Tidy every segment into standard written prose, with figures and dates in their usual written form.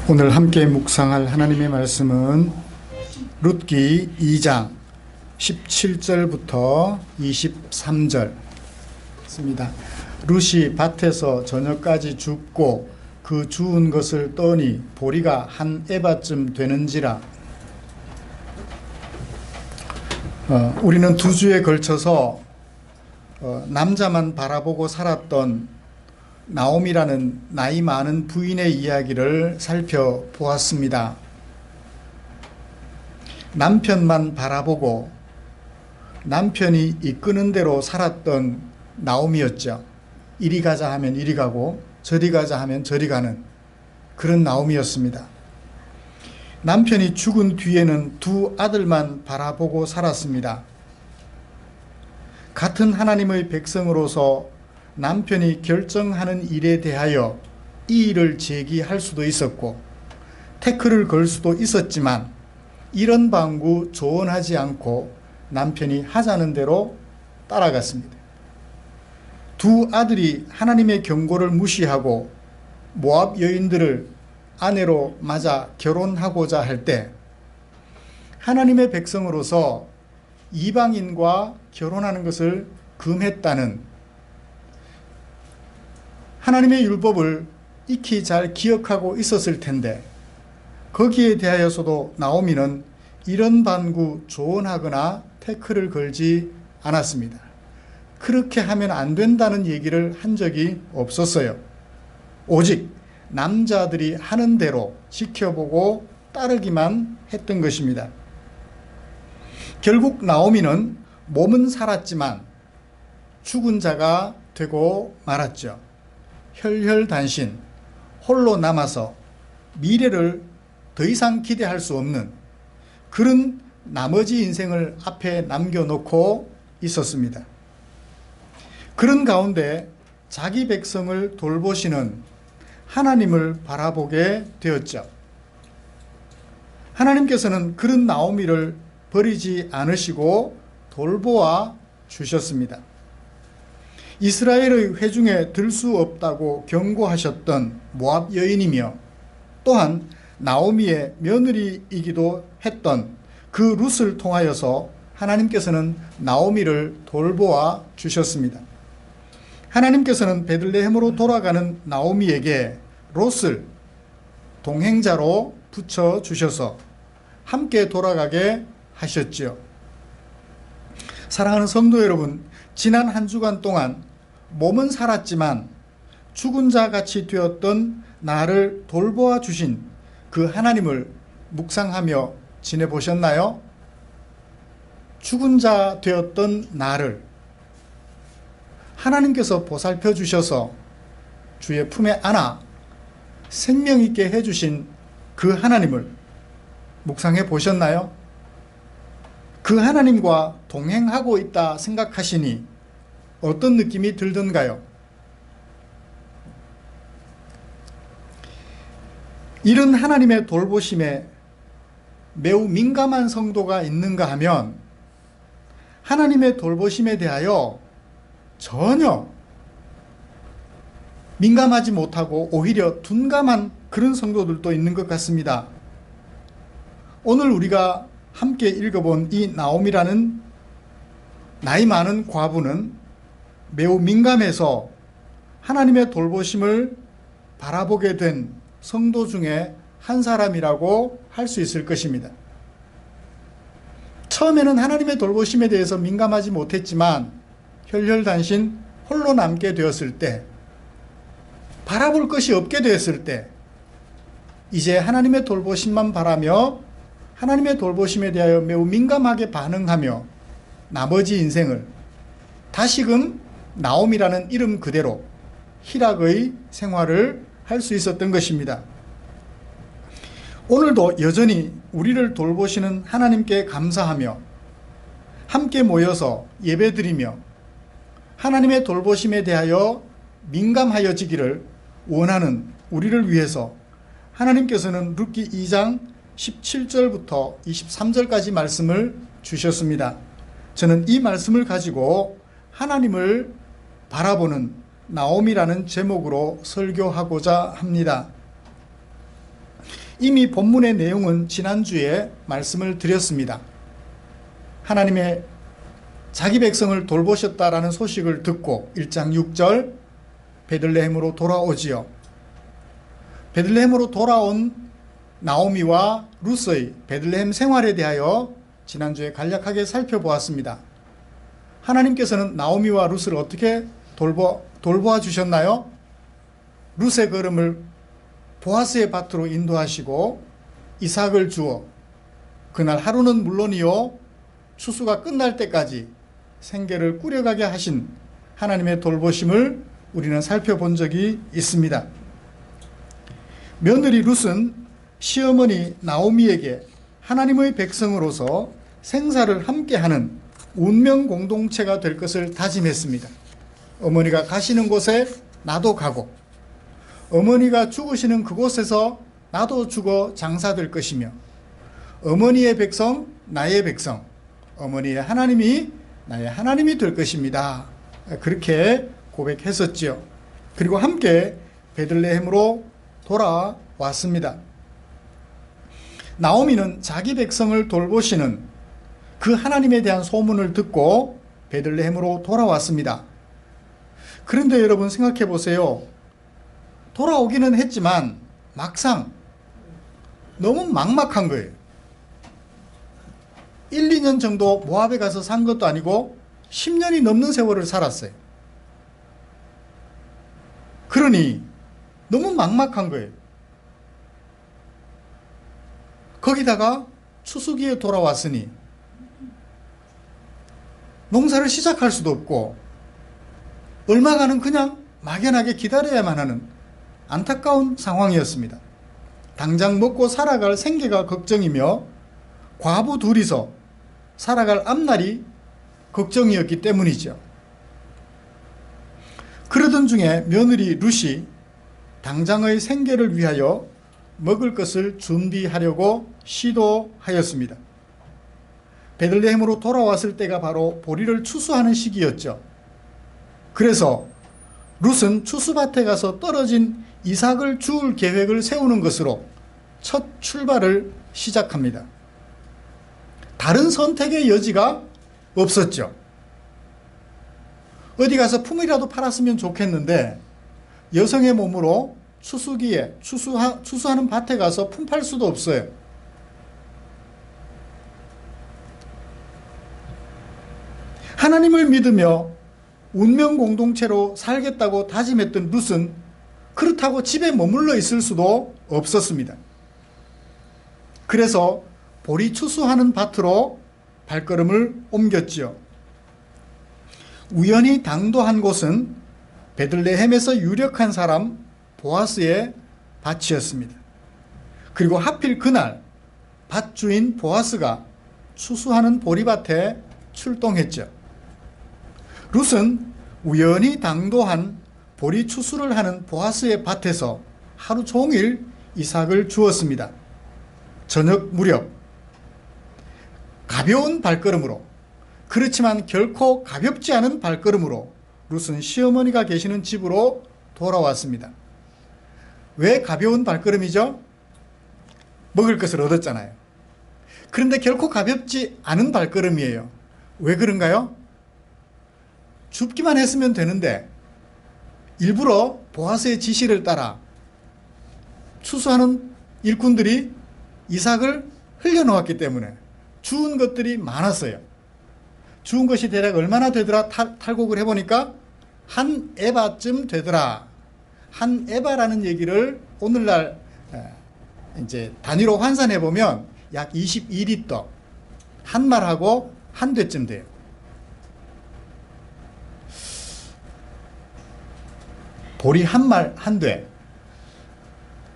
오늘 함께 묵상할 하나님의 말씀은 룻기 2장 17절부터 23절입니다. 룻이 밭에서 저녁까지 줍고 그 주운 것을 떠니 보리가 한 에바쯤 되는지라. 우리는 두 주에 걸쳐서 남자만 바라보고 살았던 나오미라는 나이 많은 부인의 이야기를 살펴보았습니다. 남편만 바라보고 남편이 이끄는 대로 살았던 나오미였죠. 이리 가자 하면 이리 가고 저리 가자 하면 저리 가는 그런 나오미였습니다. 남편이 죽은 뒤에는 두 아들만 바라보고 살았습니다. 같은 하나님의 백성으로서 남편이 결정하는 일에 대하여 이의를 제기할 수도 있었고 태클을 걸 수도 있었지만 이런 방구 조언하지 않고 남편이 하자는 대로 따라갔습니다. 두 아들이 하나님의 경고를 무시하고 모압 여인들을 아내로 맞아 결혼하고자 할 때 하나님의 백성으로서 이방인과 결혼하는 것을 금했다는 하나님의 율법을 익히 잘 기억하고 있었을 텐데 거기에 대하여서도 나오미는 이런 반구 조언하거나 태클을 걸지 않았습니다. 그렇게 하면 안 된다는 얘기를 한 적이 없었어요. 오직 남자들이 하는 대로 지켜보고 따르기만 했던 것입니다. 결국 나오미는 몸은 살았지만 죽은 자가 되고 말았죠. 혈혈단신, 홀로 남아서 미래를 더 이상 기대할 수 없는 그런 나머지 인생을 앞에 남겨놓고 있었습니다. 그런 가운데 자기 백성을 돌보시는 하나님을 바라보게 되었죠. 하나님께서는 그런 나오미를 버리지 않으시고 돌보아 주셨습니다. 이스라엘의 회중에 들 수 없다고 경고하셨던 모압 여인이며 또한 나오미의 며느리이기도 했던 그 룻을 통하여서 하나님께서는 나오미를 돌보아 주셨습니다. 하나님께서는 베들레헴으로 돌아가는 나오미에게 롯을 동행자로 붙여주셔서 함께 돌아가게 하셨지요. 사랑하는 성도 여러분, 지난 한 주간 동안 몸은 살았지만 죽은 자 같이 되었던 나를 돌보아 주신 그 하나님을 묵상하며 지내보셨나요? 죽은 자 되었던 나를 하나님께서 보살펴 주셔서 주의 품에 안아 생명 있게 해주신 그 하나님을 묵상해 보셨나요? 그 하나님과 동행하고 있다 생각하시니 어떤 느낌이 들던가요? 이런 하나님의 돌보심에 매우 민감한 성도가 있는가 하면 하나님의 돌보심에 대하여 전혀 민감하지 못하고 오히려 둔감한 그런 성도들도 있는 것 같습니다. 오늘 우리가 함께 읽어본 이 나오미라는 나이 많은 과부는 매우 민감해서 하나님의 돌보심을 바라보게 된 성도 중에 한 사람이라고 할 수 있을 것입니다. 처음에는 하나님의 돌보심에 대해서 민감하지 못했지만 혈혈단신 홀로 남게 되었을 때, 바라볼 것이 없게 되었을 때 이제 하나님의 돌보심만 바라며 하나님의 돌보심에 대하여 매우 민감하게 반응하며 나머지 인생을 다시금 나오미라는 이름 그대로 희락의 생활을 할 수 있었던 것입니다. 오늘도 여전히 우리를 돌보시는 하나님께 감사하며 함께 모여서 예배드리며 하나님의 돌보심에 대하여 민감하여지기를 원하는 우리를 위해서 하나님께서는 룻기 2장 17절부터 23절까지 말씀을 주셨습니다. 저는 이 말씀을 가지고 하나님을 바라보는 나오미라는 제목으로 설교하고자 합니다. 이미 본문의 내용은 지난주에 말씀을 드렸습니다. 하나님의 자기 백성을 돌보셨다라는 소식을 듣고 1장 6절 베들레헴으로 돌아오지요. 베들레헴으로 돌아온 나오미와 룻의 베들레헴 생활에 대하여 지난주에 간략하게 살펴보았습니다. 하나님께서는 나오미와 룻을 어떻게 돌보아 주셨나요? 룻의 걸음을 보아스의 밭으로 인도하시고 이삭을 주어 그날 하루는 물론이요 추수가 끝날 때까지 생계를 꾸려가게 하신 하나님의 돌보심을 우리는 살펴본 적이 있습니다. 며느리 룻은 시어머니 나오미에게 하나님의 백성으로서 생사를 함께하는 운명 공동체가 될 것을 다짐했습니다. 어머니가 가시는 곳에 나도 가고 어머니가 죽으시는 그곳에서 나도 죽어 장사될 것이며 어머니의 백성 나의 백성, 어머니의 하나님이 나의 하나님이 될 것입니다. 그렇게 고백했었지요. 그리고 함께 베들레헴으로 돌아왔습니다. 나오미는 자기 백성을 돌보시는 그 하나님에 대한 소문을 듣고 베들레헴으로 돌아왔습니다. 그런데 여러분 생각해 보세요. 돌아오기는 했지만 막상 너무 막막한 거예요. 1, 2년 정도 모압에 가서 산 것도 아니고 10년이 넘는 세월을 살았어요. 그러니 너무 막막한 거예요. 거기다가 추수기에 돌아왔으니 농사를 시작할 수도 없고 얼마간은 그냥 막연하게 기다려야만 하는 안타까운 상황이었습니다. 당장 먹고 살아갈 생계가 걱정이며 과부 둘이서 살아갈 앞날이 걱정이었기 때문이죠. 그러던 중에 며느리 룻이 당장의 생계를 위하여 먹을 것을 준비하려고 시도하였습니다. 베들레헴으로 돌아왔을 때가 바로 보리를 추수하는 시기였죠. 그래서 룻은 추수밭에 가서 떨어진 이삭을 주울 계획을 세우는 것으로 첫 출발을 시작합니다. 다른 선택의 여지가 없었죠. 어디 가서 품이라도 팔았으면 좋겠는데 여성의 몸으로 추수기에 추수하는 밭에 가서 품 팔 수도 없어요. 하나님을 믿으며 운명 공동체로 살겠다고 다짐했던 룻은 그렇다고 집에 머물러 있을 수도 없었습니다. 그래서 보리 추수하는 밭으로 발걸음을 옮겼지요. 우연히 당도한 곳은 베들레헴에서 유력한 사람 보아스의 밭이었습니다. 그리고 하필 그날 밭주인 보아스가 추수하는 보리밭에 출동했죠. 룻은 우연히 당도한 보리 추수를 하는 보아스의 밭에서 하루 종일 이삭을 주었습니다. 저녁 무렵 가벼운 발걸음으로, 그렇지만 결코 가볍지 않은 발걸음으로 룻은 시어머니가 계시는 집으로 돌아왔습니다. 왜 가벼운 발걸음이죠? 먹을 것을 얻었잖아요. 그런데 결코 가볍지 않은 발걸음이에요. 왜 그런가요? 줍기만 했으면 되는데 일부러 보아스의 지시를 따라 추수하는 일꾼들이 이삭을 흘려놓았기 때문에 주운 것들이 많았어요. 주운 것이 대략 얼마나 되더라 탈곡을 해보니까 한 에바쯤 되더라. 한 에바라는 얘기를 오늘날 이제 단위로 환산해 보면 약 22리터, 한 말하고 한 대쯤 돼요. 보리 한 말 한 대.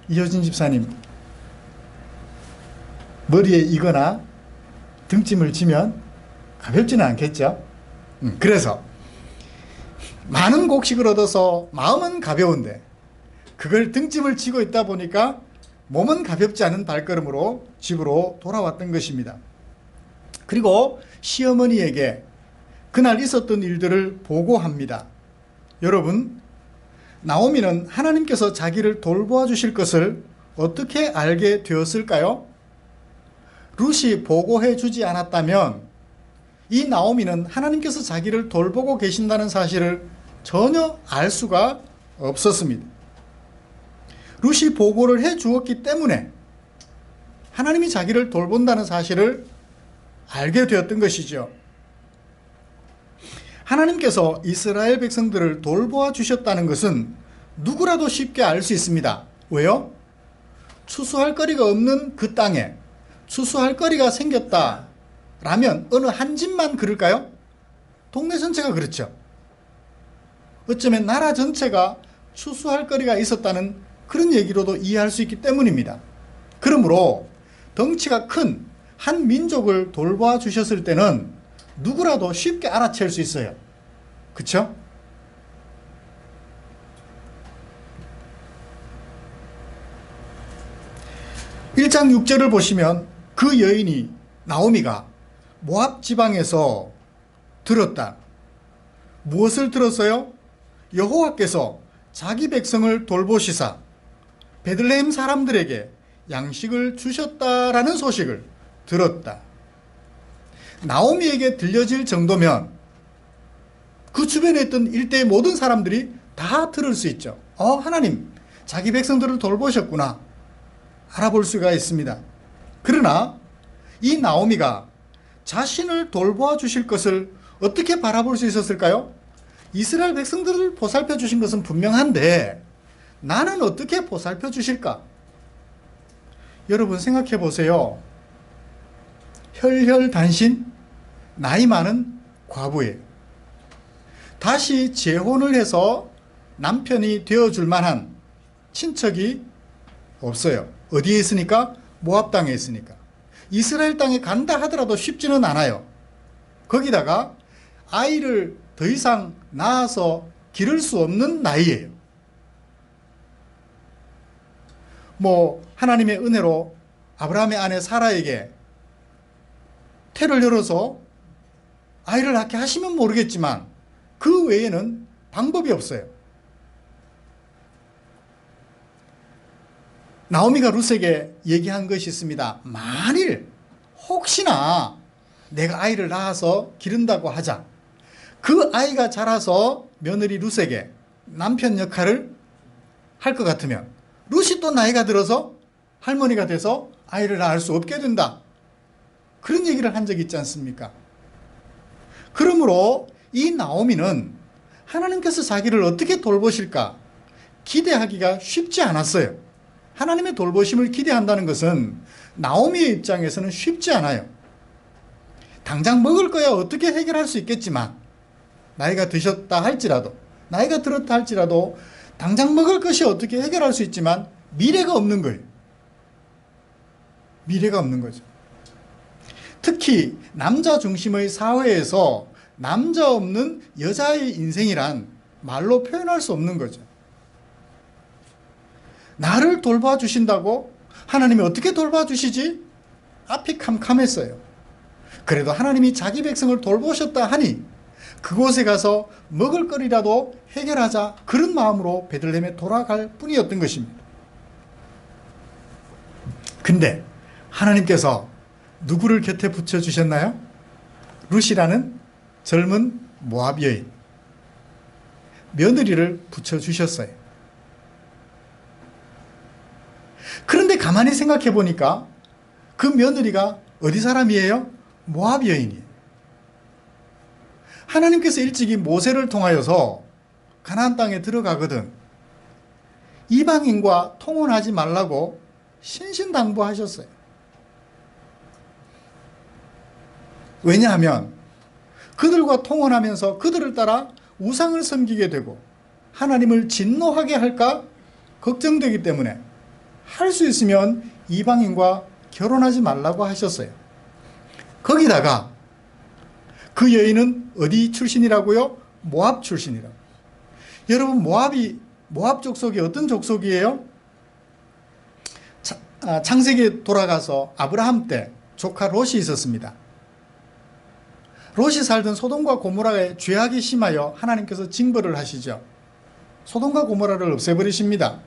이효진 집사님, 머리에 이거나 등짐을 지면 가볍지는 않겠죠? 그래서 많은 곡식을 얻어서 마음은 가벼운데 그걸 등짐을 지고 있다 보니까 몸은 가볍지 않은 발걸음으로 집으로 돌아왔던 것입니다. 그리고 시어머니에게 그날 있었던 일들을 보고합니다. 여러분, 나오미는 하나님께서 자기를 돌보아 주실 것을 어떻게 알게 되었을까요? 룻이 보고해 주지 않았다면 이 나오미는 하나님께서 자기를 돌보고 계신다는 사실을 전혀 알 수가 없었습니다. 룻이 보고를 해 주었기 때문에 하나님이 자기를 돌본다는 사실을 알게 되었던 것이죠. 하나님께서 이스라엘 백성들을 돌보아 주셨다는 것은 누구라도 쉽게 알 수 있습니다. 왜요? 추수할 거리가 없는 그 땅에 추수할 거리가 생겼다라면 어느 한 집만 그럴까요? 동네 전체가 그렇죠. 어쩌면 나라 전체가 추수할 거리가 있었다는 그런 얘기로도 이해할 수 있기 때문입니다. 그러므로 덩치가 큰 한 민족을 돌보아 주셨을 때는 누구라도 쉽게 알아챌 수 있어요. 그렇죠? (1장 6절을) 보시면 그 여인이 나오미가 모압 지방에서 들었다. 무엇을 들었어요? 여호와께서 자기 백성을 돌보시사 베들레헴 사람들에게 양식을 주셨다라는 소식을 들었다. 나오미에게 들려질 정도면 그 주변에 있던 일대의 모든 사람들이 다 들을 수 있죠. 하나님 자기 백성들을 돌보셨구나 알아볼 수가 있습니다. 그러나 이 나오미가 자신을 돌보아 주실 것을 어떻게 바라볼 수 있었을까요? 이스라엘 백성들을 보살펴 주신 것은 분명한데 나는 어떻게 보살펴 주실까? 여러분 생각해 보세요. 혈혈단신 나이 많은 과부예요. 다시 재혼을 해서 남편이 되어줄 만한 친척이 없어요. 어디에 있으니까? 모압 땅에 있으니까. 이스라엘 땅에 간다 하더라도 쉽지는 않아요. 거기다가 아이를 더 이상 낳아서 기를 수 없는 나이예요. 하나님의 은혜로 아브라함의 아내 사라에게 태를 열어서 아이를 낳게 하시면 모르겠지만 그 외에는 방법이 없어요. 나오미가 룻에게 얘기한 것이 있습니다. 만일 혹시나 내가 아이를 낳아서 기른다고 하자. 그 아이가 자라서 며느리 룻에게 남편 역할을 할 것 같으면 룻이 또 나이가 들어서 할머니가 돼서 아이를 낳을 수 없게 된다. 그런 얘기를 한 적이 있지 않습니까? 그러므로 이 나오미는 하나님께서 자기를 어떻게 돌보실까 기대하기가 쉽지 않았어요. 하나님의 돌보심을 기대한다는 것은 나오미의 입장에서는 쉽지 않아요. 당장 먹을 거야 어떻게 해결할 수 있겠지만 나이가 드셨다 할지라도 나이가 들었다 할지라도 당장 먹을 것이 어떻게 해결할 수 있지만 미래가 없는 거예요. 미래가 없는 거죠. 특히 남자 중심의 사회에서 남자 없는 여자의 인생이란 말로 표현할 수 없는 거죠. 나를 돌봐주신다고? 하나님이 어떻게 돌봐주시지? 앞이 캄캄했어요. 그래도 하나님이 자기 백성을 돌보셨다 하니 그곳에 가서 먹을 거리라도 해결하자 그런 마음으로 베들레헴에 돌아갈 뿐이었던 것입니다. 근데 하나님께서 누구를 곁에 붙여주셨나요? 룻이라는 젊은 모압 여인 며느리를 붙여주셨어요. 그런데 가만히 생각해 보니까 그 며느리가 어디 사람이에요? 모압 여인이에요. 하나님께서 일찍이 모세를 통하여서 가나안 땅에 들어가거든 이방인과 통혼하지 말라고 신신당부하셨어요. 왜냐하면 그들과 통혼하면서 그들을 따라 우상을 섬기게 되고 하나님을 진노하게 할까 걱정되기 때문에 할 수 있으면 이방인과 결혼하지 말라고 하셨어요. 거기다가 그 여인은 어디 출신이라고요? 모압 출신이라고. 여러분 모압 족속이 어떤 족속이에요? 창세기에 돌아가서 아브라함 때 조카 롯이 있었습니다. 롯이 살던 소돔과 고모라에 죄악이 심하여 하나님께서 징벌을 하시죠. 소돔과 고모라를 없애버리십니다.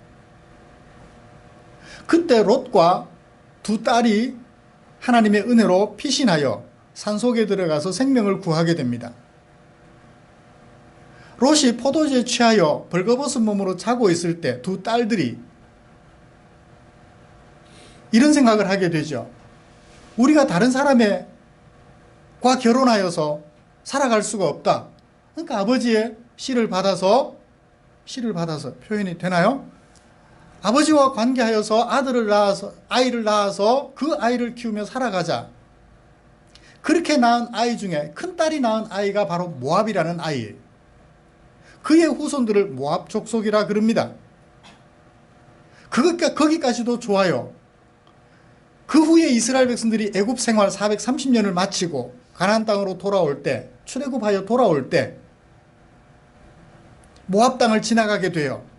그때 롯과 두 딸이 하나님의 은혜로 피신하여 산속에 들어가서 생명을 구하게 됩니다. 롯이 포도주에 취하여 벌거벗은 몸으로 자고 있을 때 두 딸들이 이런 생각을 하게 되죠. 우리가 다른 사람과 결혼하여서 살아갈 수가 없다. 그러니까 아버지의 씨를 받아서 표현이 되나요? 아버지와 관계하여서 아이를 낳아서 그 아이를 키우며 살아가자. 그렇게 낳은 아이 중에 큰 딸이 낳은 아이가 바로 모압이라는 아이예요. 그의 후손들을 모압 족속이라 그럽니다. 거기까지도 좋아요. 그 후에 이스라엘 백성들이 애굽 생활 430년을 마치고 가나안 땅으로 돌아올 때, 출애굽하여 돌아올 때 모압 땅을 지나가게 돼요.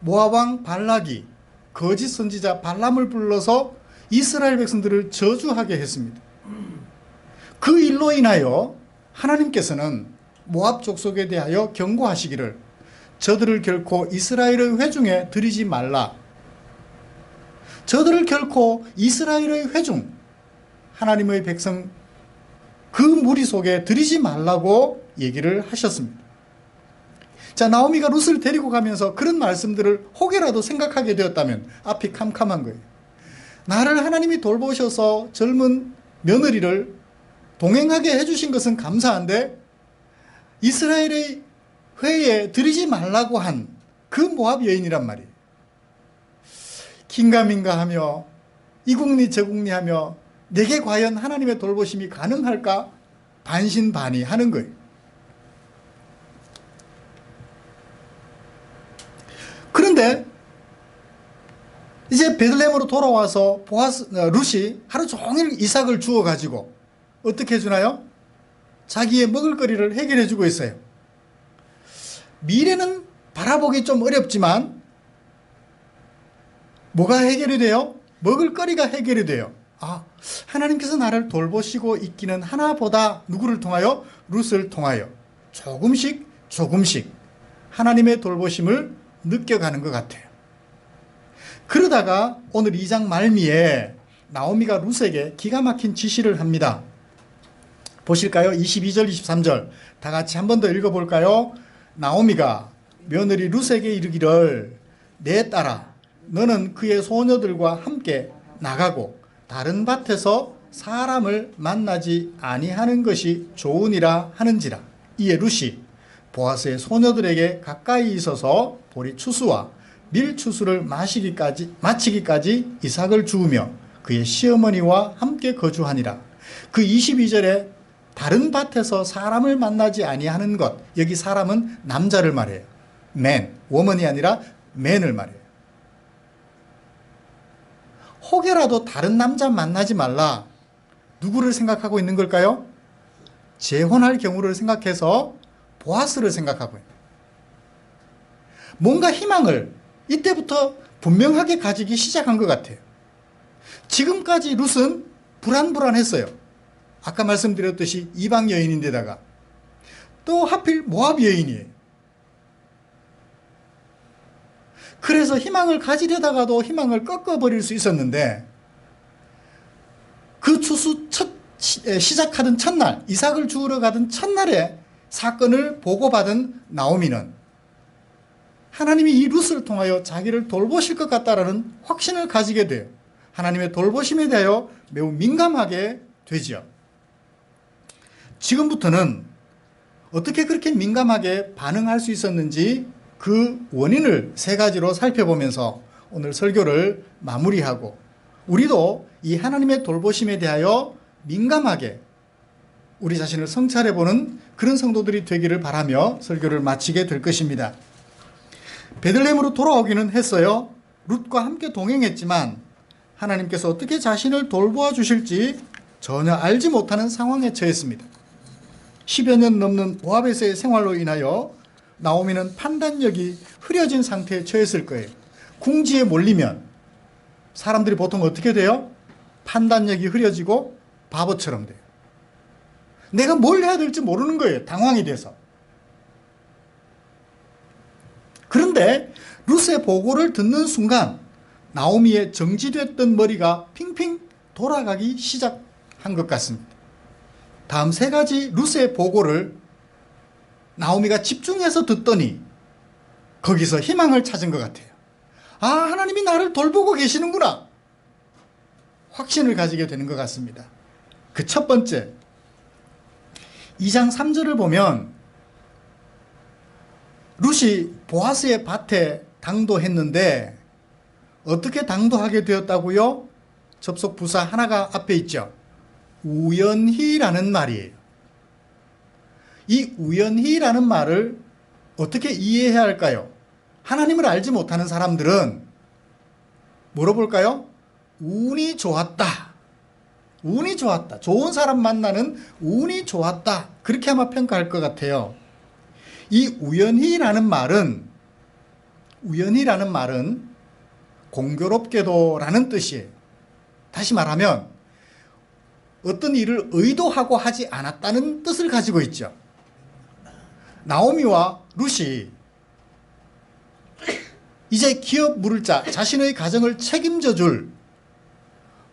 모압 왕 발락이 거짓 선지자 발람을 불러서 이스라엘 백성들을 저주하게 했습니다. 그 일로 인하여 하나님께서는 모압 족속에 대하여 경고하시기를 저들을 결코 이스라엘의 회중에 들이지 말라. 저들을 결코 이스라엘의 회중, 하나님의 백성 그 무리 속에 들이지 말라고 얘기를 하셨습니다. 자, 나오미가 룻을 데리고 가면서 그런 말씀들을 혹여라도 생각하게 되었다면 앞이 캄캄한 거예요. 나를 하나님이 돌보셔서 젊은 며느리를 동행하게 해주신 것은 감사한데 이스라엘의 회에 들이지 말라고 한 그 모압 여인이란 말이에요. 긴가민가하며 이국리 저국리 하며 내게 과연 하나님의 돌보심이 가능할까 반신반의하는 거예요. 그런데 이제 베들레헴으로 돌아와서 룻이 하루 종일 이삭을 주워가지고 어떻게 해주나요? 자기의 먹을거리를 해결해 주고 있어요. 미래는 바라보기 좀 어렵지만 뭐가 해결이 돼요? 먹을거리가 해결이 돼요. 하나님께서 나를 돌보시고 있기는 하나보다 누구를 통하여? 룻을 통하여 조금씩 하나님의 돌보심을 느껴가는 것 같아요. 그러다가 오늘 2장 말미에 나오미가 룻에게 기가 막힌 지시를 합니다. 보실까요? 22절 23절 다 같이 한 번 더 읽어볼까요? 나오미가 며느리 룻에게 이르기를 내 딸아 너는 그의 소녀들과 함께 나가고 다른 밭에서 사람을 만나지 아니하는 것이 좋으니라 하는지라. 이에 룻이 보아스의 소녀들에게 가까이 있어서 보리 추수와 밀 추수를 마치기까지 이삭을 주우며 그의 시어머니와 함께 거주하니라. 그 22절에 다른 밭에서 사람을 만나지 아니하는 것, 여기 사람은 남자를 말해요. man, woman이 아니라 man을 말해요. 혹여라도 다른 남자 만나지 말라. 누구를 생각하고 있는 걸까요? 재혼할 경우를 생각해서 보아스를 생각하고 있는. 뭔가 희망을 이때부터 분명하게 가지기 시작한 것 같아요. 지금까지 룻은 불안했어요. 아까 말씀드렸듯이 이방 여인인데다가 또 하필 모압 여인이에요. 그래서 희망을 가지려다가도 희망을 꺾어버릴 수 있었는데 그 추수 시작하던 첫날, 이삭을 주우러 가던 첫날에 사건을 보고받은 나오미는 하나님이 이 룻을 통하여 자기를 돌보실 것 같다라는 확신을 가지게 돼요. 하나님의 돌보심에 대하여 매우 민감하게 되죠. 지금부터는 어떻게 그렇게 민감하게 반응할 수 있었는지 그 원인을 세 가지로 살펴보면서 오늘 설교를 마무리하고 우리도 이 하나님의 돌보심에 대하여 민감하게 우리 자신을 성찰해보는 그런 성도들이 되기를 바라며 설교를 마치게 될 것입니다. 베들레헴으로 돌아오기는 했어요. 룻과 함께 동행했지만 하나님께서 어떻게 자신을 돌보아 주실지 전혀 알지 못하는 상황에 처했습니다. 10여 년 넘는 모압에서의 생활로 인하여 나오미는 판단력이 흐려진 상태에 처했을 거예요. 궁지에 몰리면 사람들이 보통 어떻게 돼요? 판단력이 흐려지고 바보처럼 돼요. 내가 뭘 해야 될지 모르는 거예요. 당황이 돼서. 그런데 룻의 보고를 듣는 순간 나오미의 정지됐던 머리가 핑핑 돌아가기 시작한 것 같습니다. 다음 세 가지 룻의 보고를 나오미가 집중해서 듣더니 거기서 희망을 찾은 것 같아요. 아, 하나님이 나를 돌보고 계시는구나. 확신을 가지게 되는 것 같습니다. 그 첫 번째, 2장 3절을 보면 룻이 보아스의 밭에 당도했는데 어떻게 당도하게 되었다고요? 접속 부사 하나가 앞에 있죠. 우연히라는 말이에요. 이 우연히라는 말을 어떻게 이해해야 할까요? 하나님을 알지 못하는 사람들은 뭐로 볼까요? 운이 좋았다. 운이 좋았다. 좋은 사람 만나는 운이 좋았다. 그렇게 아마 평가할 것 같아요. 이 우연히라는 말은 공교롭게도 라는 뜻이에요. 다시 말하면 어떤 일을 의도하고 하지 않았다는 뜻을 가지고 있죠. 나오미와 룻이 이제 기업 물을 자, 자신의 가정을 책임져 줄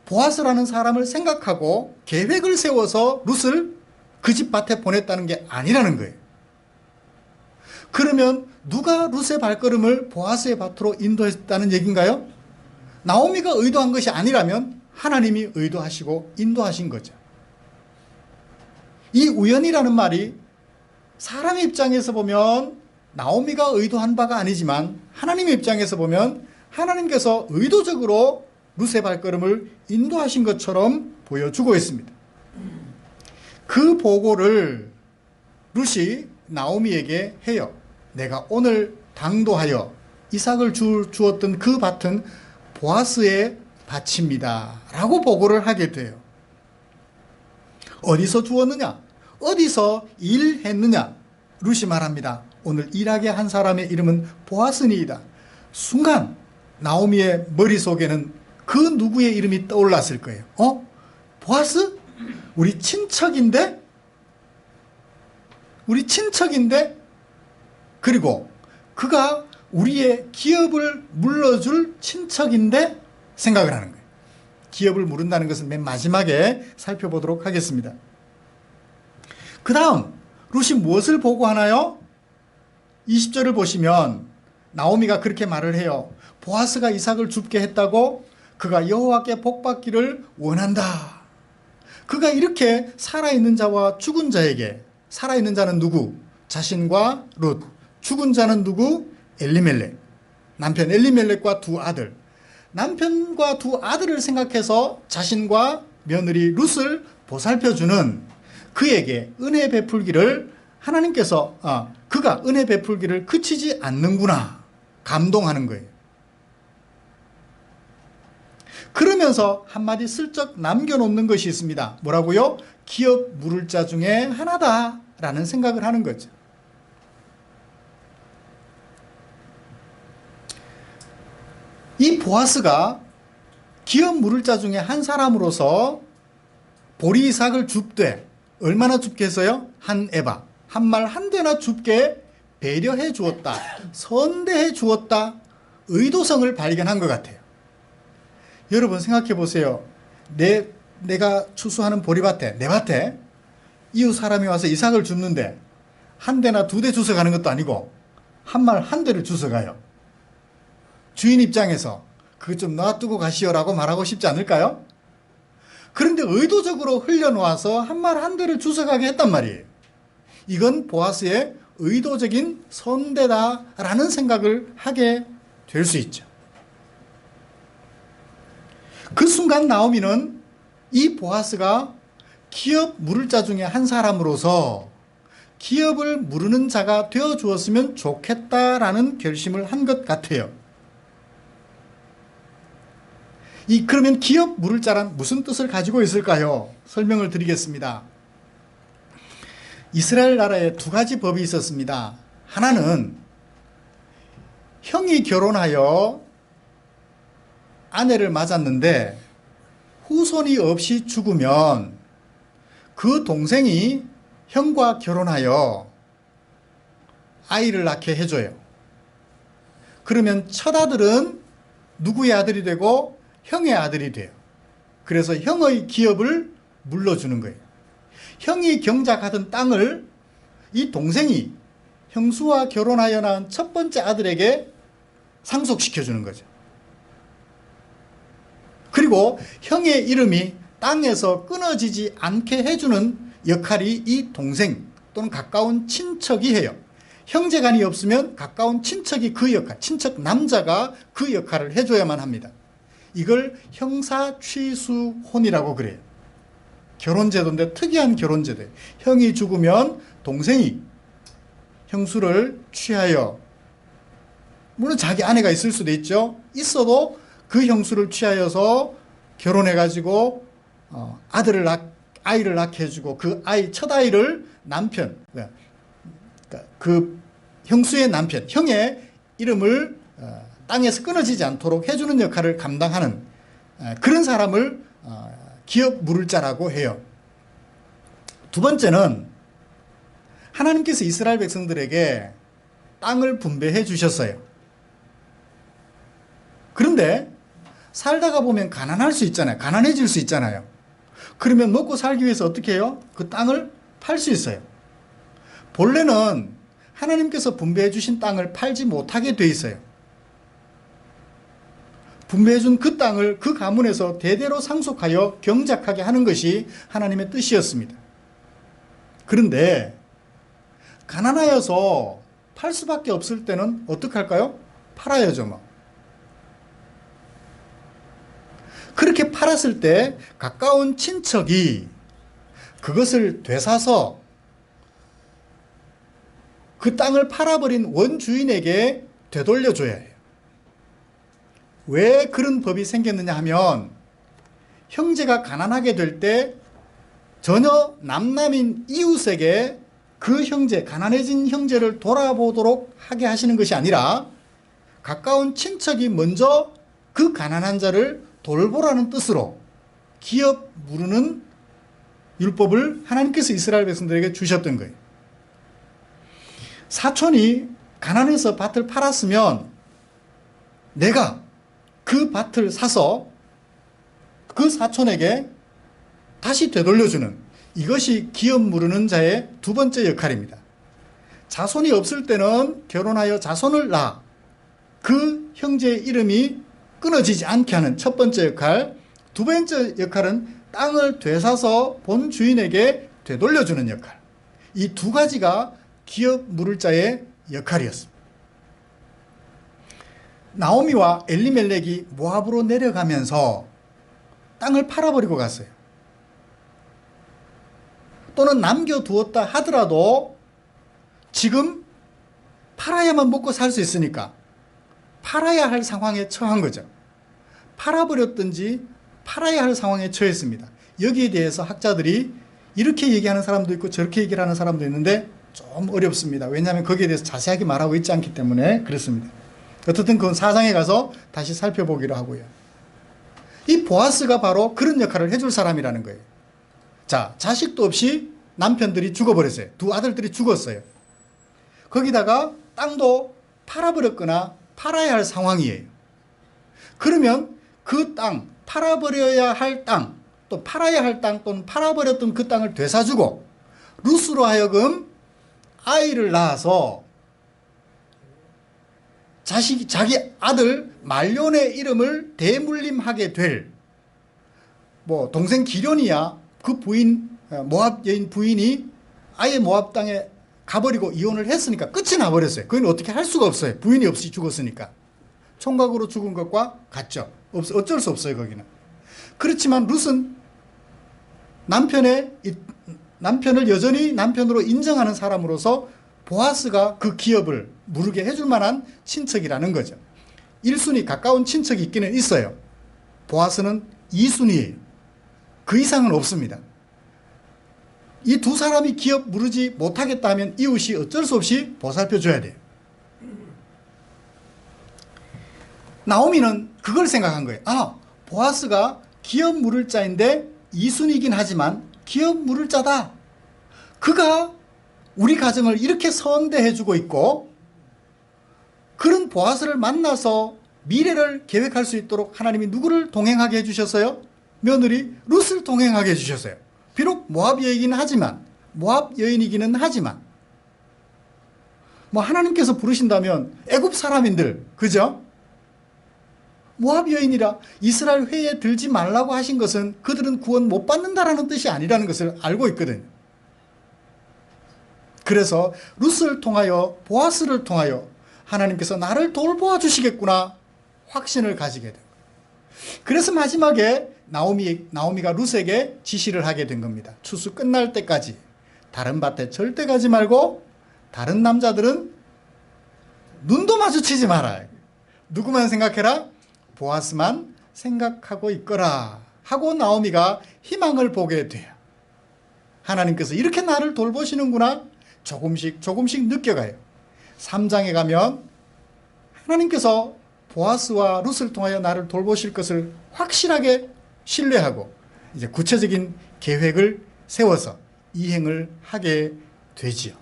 보아스라는 사람을 생각하고 계획을 세워서 룻을 그 집 밭에 보냈다는 게 아니라는 거예요. 그러면 누가 룻의 발걸음을 보아스의 밭으로 인도했다는 얘기인가요? 나오미가 의도한 것이 아니라면 하나님이 의도하시고 인도하신 거죠. 이 우연이라는 말이 사람의 입장에서 보면 나오미가 의도한 바가 아니지만 하나님의 입장에서 보면 하나님께서 의도적으로 룻의 발걸음을 인도하신 것처럼 보여주고 있습니다. 그 보고를 룻이 나오미에게 해요. 내가 오늘 당도하여 이삭을 주었던 그 밭은 보아스의 밭입니다. 라고 보고를 하게 돼요. 어디서 주었느냐? 어디서 일했느냐? 룻이 말합니다. 오늘 일하게 한 사람의 이름은 보아스니이다. 순간 나오미의 머릿속에는 그 누구의 이름이 떠올랐을 거예요. 보아스? 우리 친척인데? 그리고 그가 우리의 기업을 물러줄 친척인데? 생각을 하는 거예요. 기업을 물은다는 것은 맨 마지막에 살펴보도록 하겠습니다. 그 다음 룻이 무엇을 보고하나요? 20절을 보시면 나오미가 그렇게 말을 해요. 보아스가 이삭을 줍게 했다고? 그가 여호와께 복받기를 원한다. 그가 이렇게 살아있는 자와 죽은 자에게, 살아있는 자는 누구? 자신과 룻. 죽은 자는 누구? 엘리멜렉. 남편 엘리멜렉과 두 아들. 남편과 두 아들을 생각해서 자신과 며느리 룻을 보살펴주는 그에게 은혜 베풀기를 하나님께서 그가 은혜 베풀기를 그치지 않는구나 감동하는 거예요. 그러면서 한마디 슬쩍 남겨놓는 것이 있습니다. 뭐라고요? 기업 물을 자 중에 하나다라는 생각을 하는 거죠. 이 보아스가 기업 물을 자 중에 한 사람으로서 보리 이삭을 줍되 얼마나 줍게 해서요? 한 에바, 한 말 한 대나 줍게 배려해 주었다, 선대해 주었다, 의도성을 발견한 것 같아요. 여러분 생각해 보세요. 내가 추수하는 보리밭에, 내 밭에 이웃 사람이 와서 이삭을 줍는데 한 대나 두 대 주워 가는 것도 아니고 한 말 한 대를 주워 가요. 주인 입장에서 그거 좀 놔두고 가시오라고 말하고 싶지 않을까요? 그런데 의도적으로 흘려놓아서 한 말 한 대를 주워가게 했단 말이에요. 이건 보아스의 의도적인 선대다라는 생각을 하게 될 수 있죠. 그 순간 나오미는 이 보아스가 기업 물을 자 중에 한 사람으로서 기업을 무르는 자가 되어 주었으면 좋겠다라는 결심을 한 것 같아요. 그러면 기업 물을 자란 무슨 뜻을 가지고 있을까요? 설명을 드리겠습니다. 이스라엘 나라에 두 가지 법이 있었습니다. 하나는 형이 결혼하여 아내를 맞았는데 후손이 없이 죽으면 그 동생이 형과 결혼하여 아이를 낳게 해줘요. 그러면 첫아들은 누구의 아들이 되고 형의 아들이 돼요. 그래서 형의 기업을 물러주는 거예요. 형이 경작하던 땅을 이 동생이 형수와 결혼하여 낳은 첫 번째 아들에게 상속시켜주는 거죠. 그리고 형의 이름이 땅에서 끊어지지 않게 해주는 역할이 이 동생 또는 가까운 친척이 해요. 형제간이 없으면 가까운 친척이 그 역할, 친척 남자가 그 역할을 해줘야만 합니다. 이걸 형사취수혼이라고 그래요. 결혼제도인데 특이한 결혼제도예요. 형이 죽으면 동생이 형수를 취하여, 물론 자기 아내가 있을 수도 있죠. 있어도 그 형수를 취하여서 결혼해가지고 아이를 낳게 해주고 그 첫 아이를 남편, 그 형수의 남편, 형의 이름을 땅에서 끊어지지 않도록 해주는 역할을 감당하는 그런 사람을 기업 물을 자라고 해요. 두 번째는 하나님께서 이스라엘 백성들에게 땅을 분배해 주셨어요. 그런데 살다가 보면 가난할 수 있잖아요. 가난해질 수 있잖아요. 그러면 먹고 살기 위해서 어떻게 해요? 그 땅을 팔 수 있어요. 본래는 하나님께서 분배해 주신 땅을 팔지 못하게 돼 있어요. 분배해 준 그 땅을 그 가문에서 대대로 상속하여 경작하게 하는 것이 하나님의 뜻이었습니다. 그런데 가난하여서 팔 수밖에 없을 때는 어떻게 할까요? 팔아야죠 뭐. 그렇게 팔았을 때 가까운 친척이 그것을 되사서 그 땅을 팔아버린 원주인에게 되돌려줘야 해요. 왜 그런 법이 생겼느냐 하면 형제가 가난하게 될 때 전혀 남남인 이웃에게 그 형제, 가난해진 형제를 돌아보도록 하게 하시는 것이 아니라 가까운 친척이 먼저 그 가난한 자를 돌보라는 뜻으로 기업 무르는 율법을 하나님께서 이스라엘 백성들에게 주셨던 거예요. 사촌이 가난해서 밭을 팔았으면 내가 그 밭을 사서 그 사촌에게 다시 되돌려주는, 이것이 기업 무르는 자의 두 번째 역할입니다. 자손이 없을 때는 결혼하여 자손을 낳아 그 형제의 이름이 끊어지지 않게 하는 첫 번째 역할, 두 번째 역할은 땅을 되사서 본 주인에게 되돌려주는 역할. 이 두 가지가 기업 물을 자의 역할이었습니다. 나오미와 엘리멜렉이 모압으로 내려가면서 땅을 팔아버리고 갔어요. 또는 남겨두었다 하더라도 지금 팔아야만 먹고 살 수 있으니까 팔아야 할 상황에 처한 거죠. 팔아버렸든지 팔아야 할 상황에 처했습니다. 여기에 대해서 학자들이 이렇게 얘기하는 사람도 있고 저렇게 얘기를 하는 사람도 있는데 좀 어렵습니다. 왜냐하면 거기에 대해서 자세하게 말하고 있지 않기 때문에 그렇습니다. 어떻든 그건 사장에 가서 다시 살펴보기로 하고요. 이 보아스가 바로 그런 역할을 해줄 사람이라는 거예요. 자, 자식도 없이 남편들이 죽어버렸어요. 두 아들들이 죽었어요. 거기다가 땅도 팔아버렸거나 팔아야 할 상황이에요. 그러면 그 땅, 팔아버려야 할 땅, 또 팔아야 할 땅 또는 팔아버렸던 그 땅을 되사주고 룻으로 하여금 아이를 낳아서 자기 아들 말론의 이름을 대물림하게 될, 동생 기련이야 그 부인, 모압 여인 부인이 아예 모압 땅에 가버리고 이혼을 했으니까 끝이 나버렸어요. 그건 어떻게 할 수가 없어요. 부인이 없이 죽었으니까. 총각으로 죽은 것과 같죠. 어쩔 수 없어요, 거기는. 그렇지만 룻은 남편을 여전히 남편으로 인정하는 사람으로서 보아스가 그 기업을 무르게 해줄 만한 친척이라는 거죠. 1순위 가까운 친척이 있기는 있어요. 보아스는 2순위예요. 그 이상은 없습니다. 이 두 사람이 기업 무르지 못하겠다 하면 이웃이 어쩔 수 없이 보살펴 줘야 돼요. 나오미는 그걸 생각한 거예요. 보아스가 기업 물을 자인데 2순위이긴 하지만 기업 물을 자다. 그가 우리 가정을 이렇게 선대해 주고 있고 그런 보아스를 만나서 미래를 계획할 수 있도록 하나님이 누구를 동행하게 해주셨어요? 며느리 룻을 동행하게 해주셨어요. 비록 모압 여인이기는 하지만 뭐 하나님께서 부르신다면 애굽 사람인들, 그죠? 모압 여인이라 이스라엘 회에 들지 말라고 하신 것은 그들은 구원 못 받는다라는 뜻이 아니라는 것을 알고 있거든요. 그래서 룻을 통하여, 보아스를 통하여 하나님께서 나를 돌보아 주시겠구나 확신을 가지게 돼요. 그래서 마지막에 나오미가 룻에게 지시를 하게 된 겁니다. 추수 끝날 때까지 다른 밭에 절대 가지 말고 다른 남자들은 눈도 마주치지 마라. 누구만 생각해라? 보아스만 생각하고 있거라 하고 나오미가 희망을 보게 돼요. 하나님께서 이렇게 나를 돌보시는구나 조금씩 느껴가요. 3장에 가면 하나님께서 보아스와 룻을 통하여 나를 돌보실 것을 확실하게 신뢰하고 이제 구체적인 계획을 세워서 이행을 하게 되지요.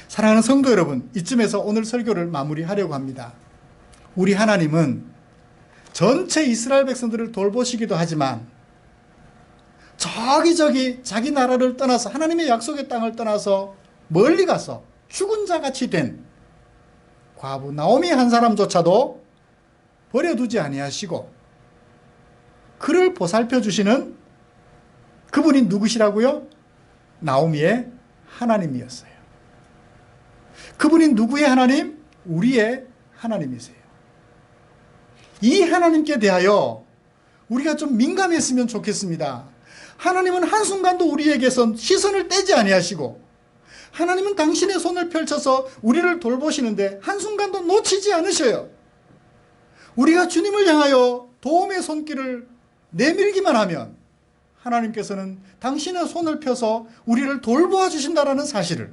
사랑하는 성도 여러분, 이쯤에서 오늘 설교를 마무리하려고 합니다. 우리 하나님은 전체 이스라엘 백성들을 돌보시기도 하지만 저기 자기 나라를 떠나서 하나님의 약속의 땅을 떠나서 멀리 가서 죽은 자같이 된 과부 나오미 한 사람조차도 버려두지 아니하시고 그를 보살펴 주시는 그분이 누구시라고요? 나오미의 하나님이었어요. 그분이 누구의 하나님? 우리의 하나님이세요. 이 하나님께 대하여 우리가 좀 민감했으면 좋겠습니다. 하나님은 한순간도 우리에게서 시선을 떼지 아니하시고 하나님은 당신의 손을 펼쳐서 우리를 돌보시는데 한순간도 놓치지 않으셔요. 우리가 주님을 향하여 도움의 손길을 내밀기만 하면 하나님께서는 당신의 손을 펴서 우리를 돌보아 주신다라는 사실을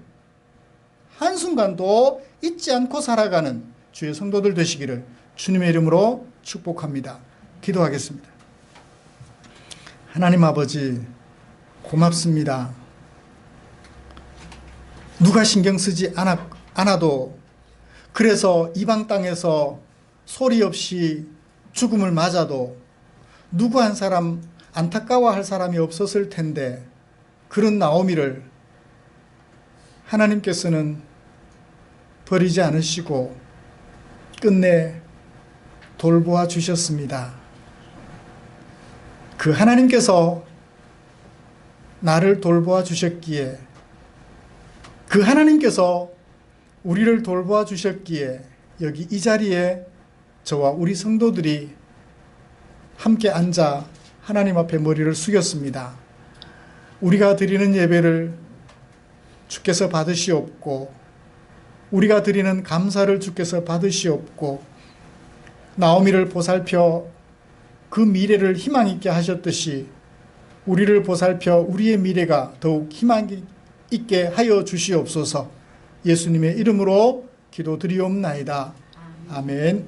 한순간도 잊지 않고 살아가는 주의 성도들 되시기를 주님의 이름으로 축복합니다. 기도하겠습니다. 하나님 아버지 고맙습니다. 누가 신경 쓰지 않아도 그래서 이방 땅에서 소리 없이 죽음을 맞아도 누구 한 사람 안타까워할 사람이 없었을 텐데 그런 나오미를 하나님께서는 버리지 않으시고 끝내 돌보아 주셨습니다. 그 하나님께서 나를 돌보아 주셨기에 그 하나님께서 우리를 돌보아 주셨기에 여기 이 자리에 저와 우리 성도들이 함께 앉아 하나님 앞에 머리를 숙였습니다. 우리가 드리는 예배를 주께서 받으시옵고 우리가 드리는 감사를 주께서 받으시옵고 나오미를 보살펴 그 미래를 희망 있게 하셨듯이 우리를 보살펴 우리의 미래가 더욱 희망 있게 하여 주시옵소서. 예수님의 이름으로 기도드리옵나이다. 아멘.